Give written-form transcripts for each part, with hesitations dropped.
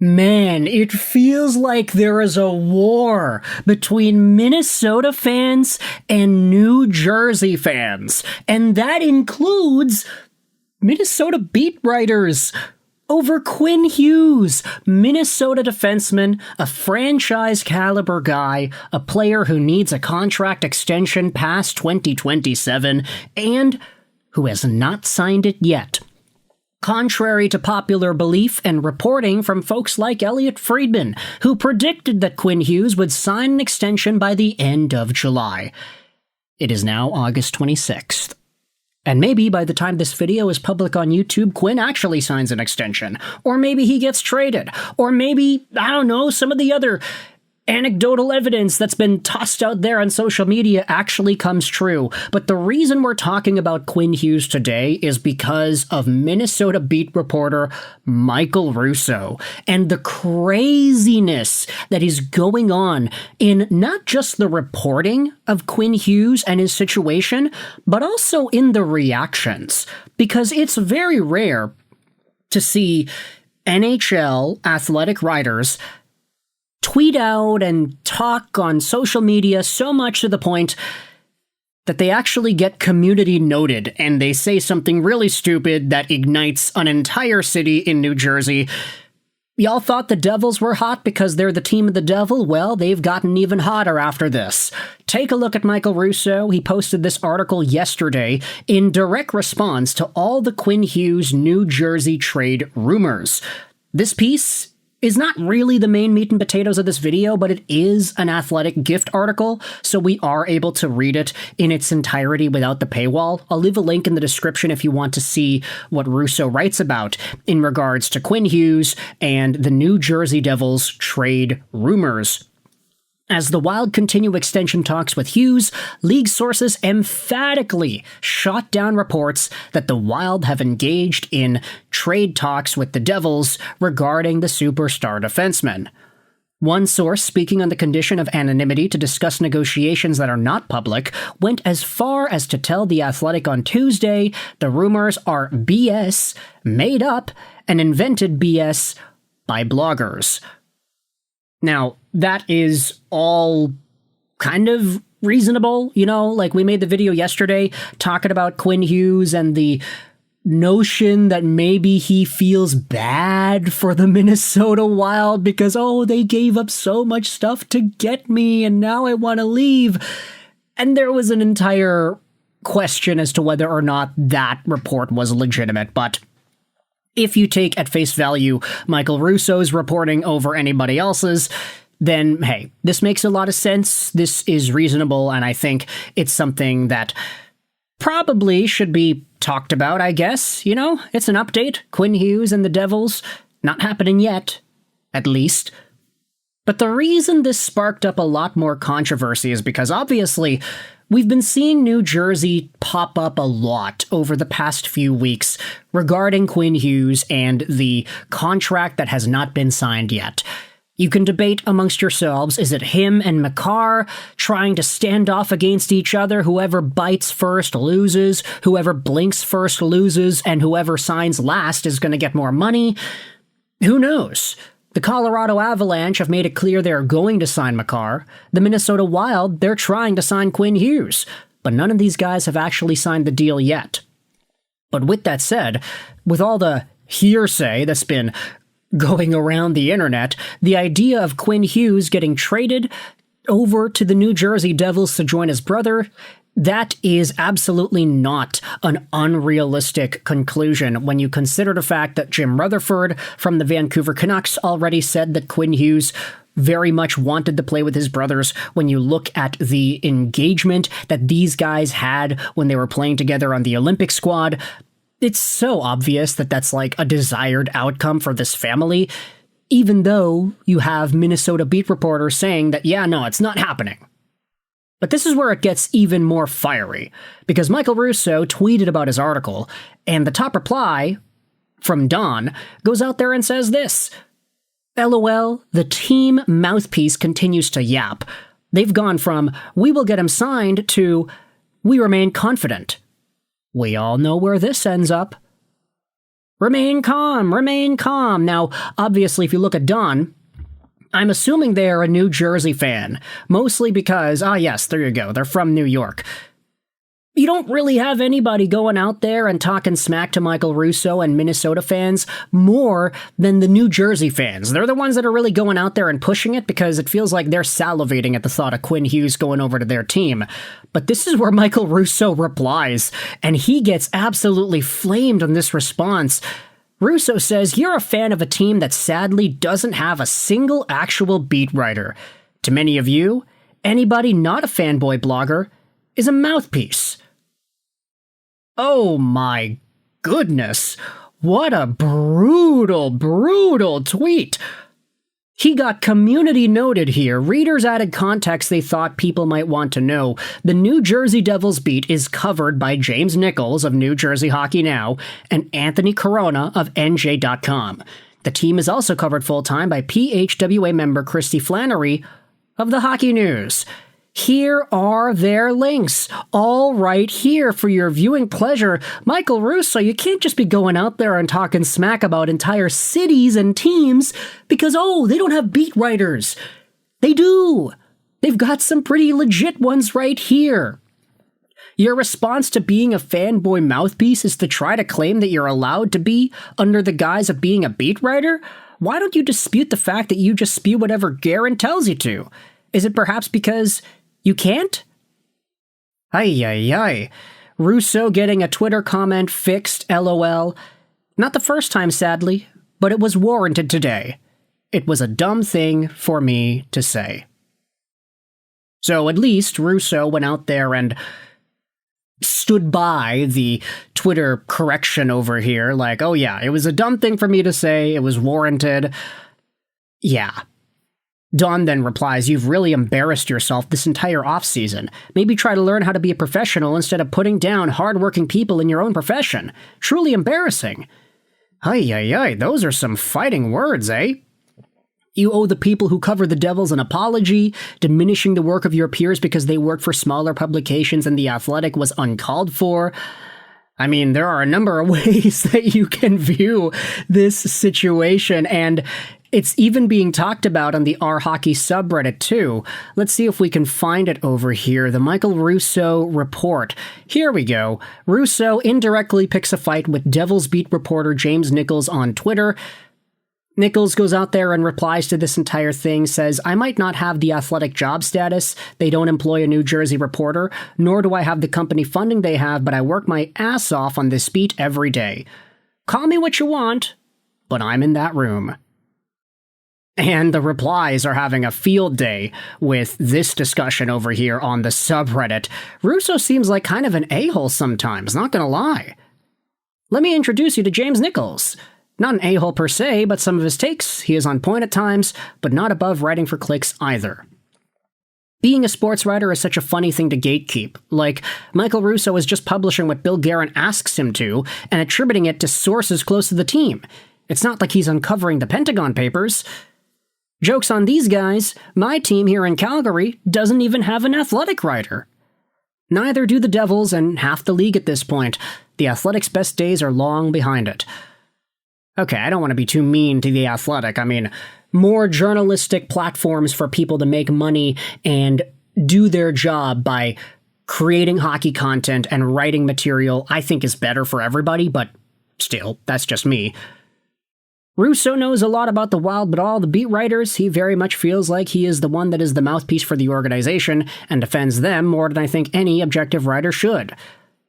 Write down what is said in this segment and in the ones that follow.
Man, it feels like there is a war between Minnesota fans and New Jersey fans, and that includes Minnesota beat writers over Quinn Hughes, Minnesota defenseman, a franchise caliber guy, a player who needs a contract extension past 2027, and who has not signed it yet. Contrary to popular belief and reporting from folks like Elliot Friedman, who predicted that Quinn Hughes would sign an extension by the end of July. It is now August 26th. And maybe by the time this video is public on YouTube, Quinn actually signs an extension. Or maybe he gets traded. Or maybe, I don't know, some of the other anecdotal evidence that's been tossed out there on social media actually comes true. But the reason we're talking about Quinn Hughes today is because of Minnesota beat reporter Michael Russo and the craziness that is going on in not just the reporting of Quinn Hughes and his situation, but also in the reactions. Because it's very rare to see NHL athletic writers tweet out and talk on social media so much to the point that they actually get community noted and they say something really stupid that ignites an entire city in New Jersey. Y'all thought the Devils were hot because they're the team of the devil? Well, they've gotten even hotter after this. Take a look at Michael Russo. He posted this article yesterday in direct response to all the Quinn Hughes New Jersey trade rumors. This piece is not really the main meat and potatoes of this video, but it is an Athletic gift article, so we are able to read it in its entirety without the paywall. I'll leave a link in the description if you want to see what Russo writes about in regards to Quinn Hughes and the New Jersey Devils trade rumors. As the Wild continue extension talks with Hughes, league sources emphatically shot down reports that the Wild have engaged in trade talks with the Devils regarding the superstar defenseman. One source, speaking on the condition of anonymity to discuss negotiations that are not public, went as far as to tell The Athletic on Tuesday the rumors are BS, made up, and invented BS by bloggers. Now, that is all kind of reasonable, you know, like we made the video yesterday talking about Quinn Hughes and the notion that maybe he feels bad for the Minnesota Wild because, oh, they gave up so much stuff to get me and now I want to leave. And there was an entire question as to whether or not that report was legitimate, but if you take at face value Michael Russo's reporting over anybody else's, then, hey, this makes a lot of sense. This is reasonable, and I think it's something that probably should be talked about, I guess. You know, it's an update. Quinn Hughes and the Devils, not happening yet, at least. But the reason this sparked up a lot more controversy is because, obviously, we've been seeing New Jersey pop up a lot over the past few weeks regarding Quinn Hughes and the contract that has not been signed yet. You can debate amongst yourselves, is it him and Makar trying to stand off against each other? Whoever bites first loses, whoever blinks first loses, and whoever signs last is going to get more money? Who knows? The Colorado Avalanche have made it clear they're going to sign Makar. The Minnesota Wild, they're trying to sign Quinn Hughes. But none of these guys have actually signed the deal yet. But with that said, with all the hearsay that's been going around the internet, the idea of Quinn Hughes getting traded over to the New Jersey Devils to join his brother, that is absolutely not an unrealistic conclusion when you consider the fact that Jim Rutherford from the Vancouver Canucks already said that Quinn Hughes very much wanted to play with his brothers. When you look at the engagement that these guys had when they were playing together on the Olympic squad, it's so obvious that that's like a desired outcome for this family, even though you have Minnesota beat reporters saying that, yeah, no, it's not happening. But this is where it gets even more fiery, because Michael Russo tweeted about his article, and the top reply from Don goes out there and says this: LOL, the team mouthpiece continues to yap. They've gone from, we will get him signed, to, we remain confident. We all know where this ends up. Remain calm, remain calm. Now, obviously, if you look at Don, I'm assuming they are a New Jersey fan, mostly because, yes, there you go, they're from New York. You don't really have anybody going out there and talking smack to Michael Russo and Minnesota fans more than the New Jersey fans. They're the ones that are really going out there and pushing it because it feels like they're salivating at the thought of Quinn Hughes going over to their team. But this is where Michael Russo replies, and he gets absolutely flamed on this response. Russo says, "You're a fan of a team that sadly doesn't have a single actual beat writer. To many of you, anybody not a fanboy blogger is a mouthpiece." Oh my goodness. What a brutal, brutal tweet. He got community noted here. Readers added context they thought people might want to know. The New Jersey Devils beat is covered by James Nichols of New Jersey Hockey Now and Anthony Corona of NJ.com. The team is also covered full-time by PHWA member Christy Flannery of the Hockey News. Here are their links, all right here for your viewing pleasure. Michael Russo, you can't just be going out there and talking smack about entire cities and teams because, they don't have beat writers. They do. They've got some pretty legit ones right here. Your response to being a fanboy mouthpiece is to try to claim that you're allowed to be under the guise of being a beat writer? Why don't you dispute the fact that you just spew whatever Garen tells you to? Is it perhaps because you can't? Ay. Russo getting a Twitter comment fixed, LOL. Not the first time, sadly, but it was warranted today. It was a dumb thing for me to say. So at least Russo went out there and stood by the Twitter correction over here, like, it was a dumb thing for me to say, it was warranted. Yeah. Don then replies, "You've really embarrassed yourself this entire offseason. Maybe try to learn how to be a professional instead of putting down hardworking people in your own profession. Truly embarrassing." Ay, those are some fighting words, eh? You owe the people who cover the Devils an apology, diminishing the work of your peers because they work for smaller publications and The Athletic was uncalled for. I mean, there are a number of ways that you can view this situation, and it's even being talked about on the R Hockey subreddit, too. Let's see if we can find it over here. The Michael Russo report. Here we go. Russo indirectly picks a fight with Devils beat reporter James Nichols on Twitter. Nichols goes out there and replies to this entire thing, says, "I might not have the Athletic job status. They don't employ a New Jersey reporter, nor do I have the company funding they have, but I work my ass off on this beat every day. Call me what you want, but I'm in that room." And the replies are having a field day with this discussion over here on the subreddit. Russo seems like kind of an a-hole sometimes, not gonna lie. Let me introduce you to James Nichols. Not an a-hole per se, but some of his takes, he is on point at times, but not above writing for clicks either. Being a sports writer is such a funny thing to gatekeep. Like, Michael Russo is just publishing what Bill Guerin asks him to, and attributing it to sources close to the team. It's not like he's uncovering the Pentagon Papers. Joke's on these guys, my team here in Calgary doesn't even have an Athletic writer. Neither do the Devils and half the league at this point. The Athletic's best days are long behind it. Okay, I don't want to be too mean to the Athletic. I mean, more journalistic platforms for people to make money and do their job by creating hockey content and writing material, I think is better for everybody, but still, that's just me. Russo knows a lot about the Wild, but all the beat writers, he very much feels like he is the one that is the mouthpiece for the organization and defends them more than I think any objective writer should.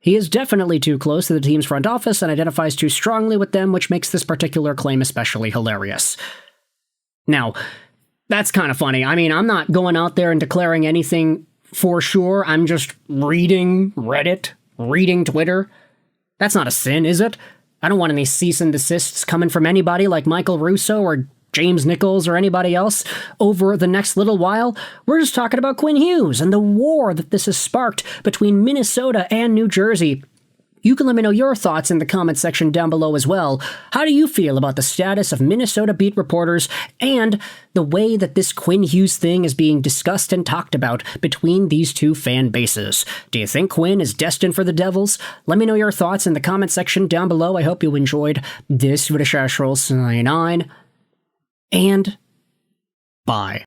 He is definitely too close to the team's front office and identifies too strongly with them, which makes this particular claim especially hilarious. Now, that's kind of funny. I mean, I'm not going out there and declaring anything for sure. I'm just reading Reddit, reading Twitter. That's not a sin, is it? I don't want any cease and desists coming from anybody like Michael Russo or James Nichols or anybody else over the next little while. We're just talking about Quinn Hughes and the war that this has sparked between Minnesota and New Jersey. You can let me know your thoughts in the comment section down below as well. How do you feel about the status of Minnesota beat reporters and the way that this Quinn Hughes thing is being discussed and talked about between these two fan bases? Do you think Quinn is destined for the Devils? Let me know your thoughts in the comment section down below. I hope you enjoyed this video. Sign on, and bye.